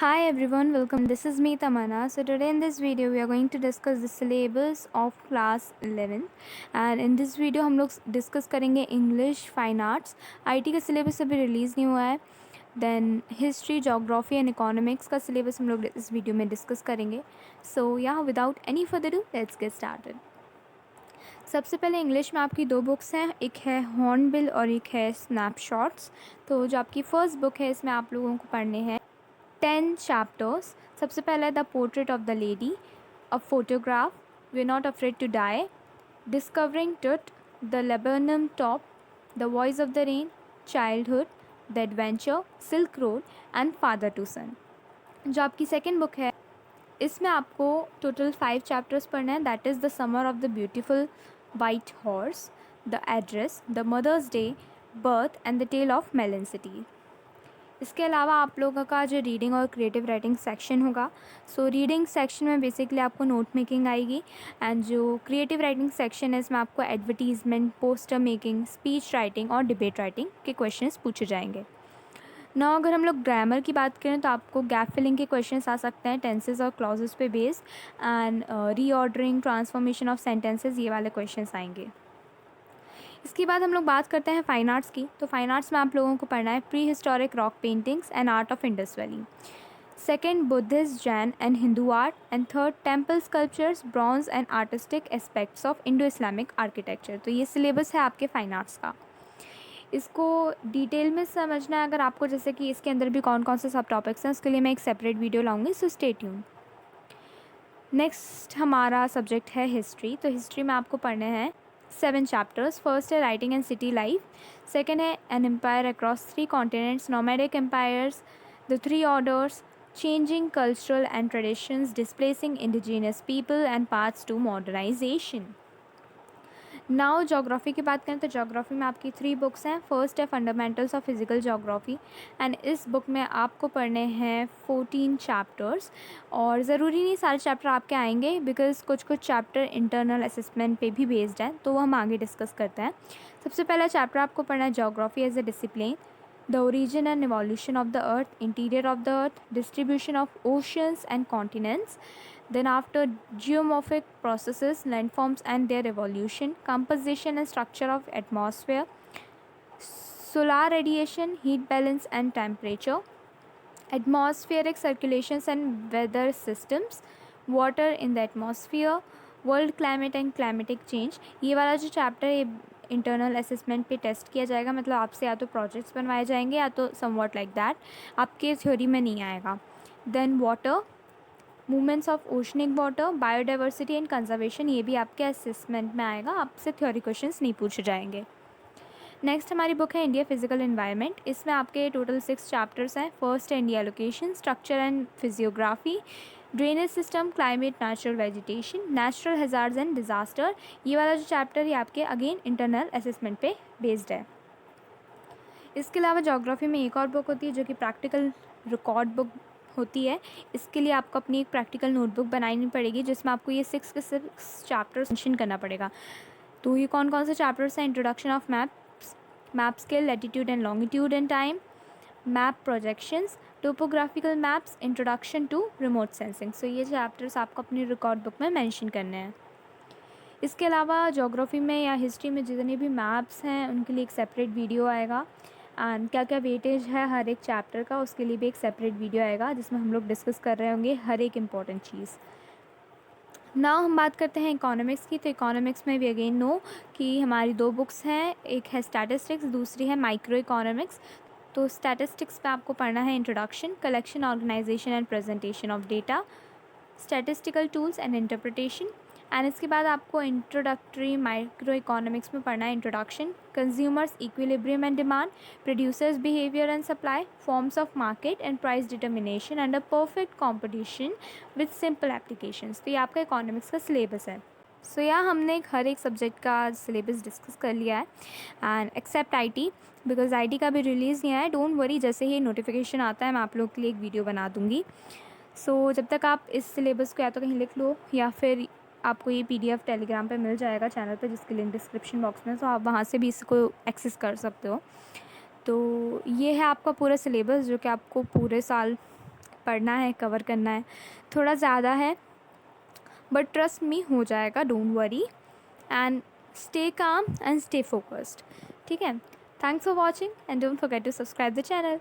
Hi everyone, welcome. This is me Tamana. So today in this video we are going to discuss the syllabus of class 11 and in this video हम लोग discuss करेंगे English fine arts IT का syllabus अभी release नहीं हुआ है. Then history geography and economics का syllabus हम लोग इस वीडियो में डिस्कस करेंगे. सो यहाँ without any further ado let's get started. सबसे पहले इंग्लिश में आपकी दो बुक्स हैं, एक है हॉर्नबिल और एक है स्नैपशॉट्स. तो जो आपकी फ़र्स्ट बुक है इसमें आप लोगों को पढ़ने हैं 10 chapters. सबसे पहले the portrait of the lady, a photograph, we are not afraid to die, discovering truth, the laburnum top, the voice of the rain, childhood, the adventure, silk road and father to son. जो आपकी second book है इसमें आपको total 5 chapters पढ़ना है. That is the summer of the beautiful white horse, the address, the mother's day, birth and the tale of melon city. इसके अलावा आप लोगों का जो रीडिंग और क्रिएटिव राइटिंग सेक्शन होगा, सो रीडिंग सेक्शन में बेसिकली आपको नोट मेकिंग आएगी एंड जो क्रिएटिव राइटिंग सेक्शन है इसमें आपको advertisement, poster making, speech writing और डिबेट राइटिंग के क्वेश्चंस पूछे जाएंगे. ना अगर हम लोग ग्रामर की बात करें तो आपको गैप फिलिंग के क्वेश्चंस आ सकते हैं टेंसेस और क्लॉजेस पे based and reordering, transformation of sentences, ये वाले क्वेश्चंस आएंगे. इसके बाद हम लोग बात करते हैं फ़ाइन आर्ट्स की. तो फ़ाइन आर्ट्स में आप लोगों को पढ़ना है pre historic rock paintings and art of Indus valley, second Buddhist, Jain and Hindu art and third temple sculptures, bronze and artistic aspects of Indo Islamic architecture. तो ये सिलेबस है आपके फ़ाइन आर्ट्स का. इसको डिटेल में समझना है अगर आपको, जैसे कि इसके अंदर भी कौन कौन से सब टॉपिक्स हैं उसके लिए मैं एक सेपरेट वीडियो लाऊंगी, सो स्टे ट्यून. नेक्स्ट हमारा सब्जेक्ट है हिस्ट्री. तो हिस्ट्री में आपको पढ़ने हैं 7 चैप्टर्स. फर्स्ट है writing and city life, second है an empire across 3 continents, nomadic empires, the 3 orders, changing cultural and traditions, displacing indigenous people and paths to modernization. Now geography की बात करें तो जोग्राफ़ी में आपकी 3 बुक्स हैं. फर्स्ट है fundamentals of physical geography and इस बुक में आपको पढ़ने हैं 14 चैप्टर्स. और ज़रूरी नहीं सारे चैप्टर आपके आएंगे बिकॉज़ कुछ कुछ चैप्टर इंटरनल असेसमेंट पे भी बेस्ड हैं, तो वो हम आगे डिस्कस करते हैं. सबसे पहला चैप्टर आपको पढ़ना है geography as a discipline, the origin and evolution of the earth, interior of the earth, distribution of oceans and continents. Then after geomorphic processes, landforms and their evolution, composition and structure of atmosphere, solar radiation, heat balance and temperature, atmospheric circulations and weather systems, water in the atmosphere, world climate and climatic change. ये वाला जो chapter है internal assessment पे test किया जाएगा, मतलब आपसे या तो प्रोजेक्ट्स बनवाए जाएंगे या तो समवॉट लाइक दैट, आपके थ्योरी में नहीं आएगा. Then water, movements of oceanic water, biodiversity and conservation, ये भी आपके असेसमेंट में आएगा, आपसे थ्योरी क्वेश्चंस नहीं पूछे जाएंगे. नेक्स्ट हमारी बुक है इंडिया फिजिकल एनवायरनमेंट. इसमें आपके टोटल 6 चैप्टर्स हैं. फर्स्ट है India location, structure and physiography, drainage system, climate, natural vegetation, natural hazards and disaster. ये वाला जो चैप्टर ये आपके अगेन इंटरनल असेसमेंट पे बेस्ड है. इसके अलावा जोग्राफी में एक और बुक होती है जो कि प्रैक्टिकल रिकॉर्ड बुक होती है. इसके लिए आपको अपनी एक प्रैक्टिकल नोटबुक बनानी पड़ेगी जिसमें आपको ये 6 के 6 चैप्टर्स मेंशन करना पड़ेगा. तो ये कौन कौन से चैप्टर्स हैं? Introduction of maps, map scale, latitude and longitude and time, map projections, topographical maps, introduction to remote sensing. So ये चैप्टर्स आपको अपनी रिकॉर्ड बुक में मेंशन करने हैं. इसके अलावा जोग्राफ़ी में या हिस्ट्री में जितने भी मैप्स हैं उनके लिए एक सेपरेट वीडियो आएगा एंड क्या क्या वेटेज है हर एक चैप्टर का उसके लिए भी एक सेपरेट वीडियो आएगा जिसमें हम लोग डिस्कस कर रहे होंगे हर एक इम्पॉर्टेंट चीज़. ना हम बात करते हैं इकोनॉमिक्स की. तो इकोनॉमिक्स में भी अगेन नो कि हमारी 2 बुक्स हैं, एक है स्टैटिस्टिक्स, दूसरी है माइक्रो इकोनॉमिक्स. तो स्टैटिस्टिक्स पे आपको पढ़ना है introduction, collection, organisation and presentation of data, statistical tools and interpretation. And इसके बाद आपको इंट्रोडक्टरी माइक्रो इकोनॉमिक्स में पढ़ना है introduction, consumer's equilibrium and demand, producer's behaviour and supply, forms of market and price determination under perfect competition with simple applications. तो ये आपका economics का सिलेबस है. सो यहाँ हमने हर एक सब्जेक्ट का सिलेबस डिस्कस कर लिया है and except IT, because IT का भी रिलीज़ नहीं आया है. डोंट वरी, जैसे ही नोटिफिकेशन आता है मैं आप लोग के लिए एक वीडियो बना दूँगी. सो जब तक आप इस सिलेबस को या तो कहीं लिख लो या फिर आपको ये पीडीएफ टेलीग्राम पे मिल जाएगा चैनल पे, जिसकी लिंक डिस्क्रिप्शन बॉक्स में, तो आप वहाँ से भी इसको एक्सेस कर सकते हो. तो ये है आपका पूरा सिलेबस जो कि आपको पूरे साल पढ़ना है, कवर करना है, थोड़ा ज़्यादा है, बट ट्रस्ट मी हो जाएगा, don't worry, and stay calm and stay focused. ठीक है, thanks for watching and don't forget to subscribe the channel.